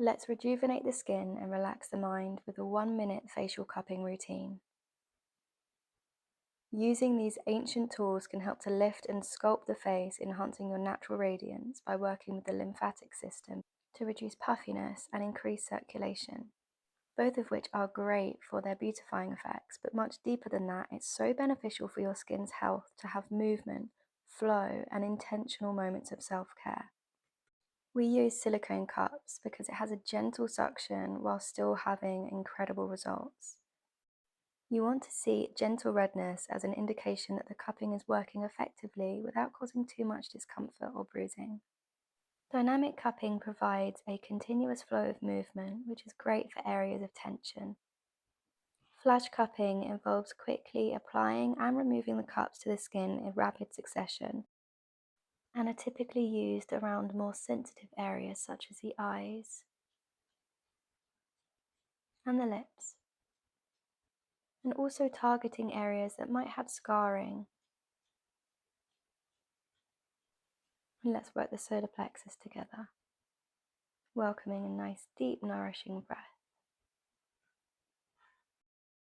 Let's rejuvenate the skin and relax the mind with a 1-minute facial cupping routine. Using these ancient tools can help to lift and sculpt the face, enhancing your natural radiance by working with the lymphatic system to reduce puffiness and increase circulation, both of which are great for their beautifying effects, but much deeper than that, it's so beneficial for your skin's health to have movement, flow, and intentional moments of self-care. We use silicone cups because it has a gentle suction while still having incredible results. You want to see gentle redness as an indication that the cupping is working effectively without causing too much discomfort or bruising. Dynamic cupping provides a continuous flow of movement, which is great for areas of tension. Flash cupping involves quickly applying and removing the cups to the skin in rapid succession and are typically used around more sensitive areas such as the eyes and the lips, and also targeting areas that might have scarring. And let's work the solar plexus together, welcoming a nice deep nourishing breath.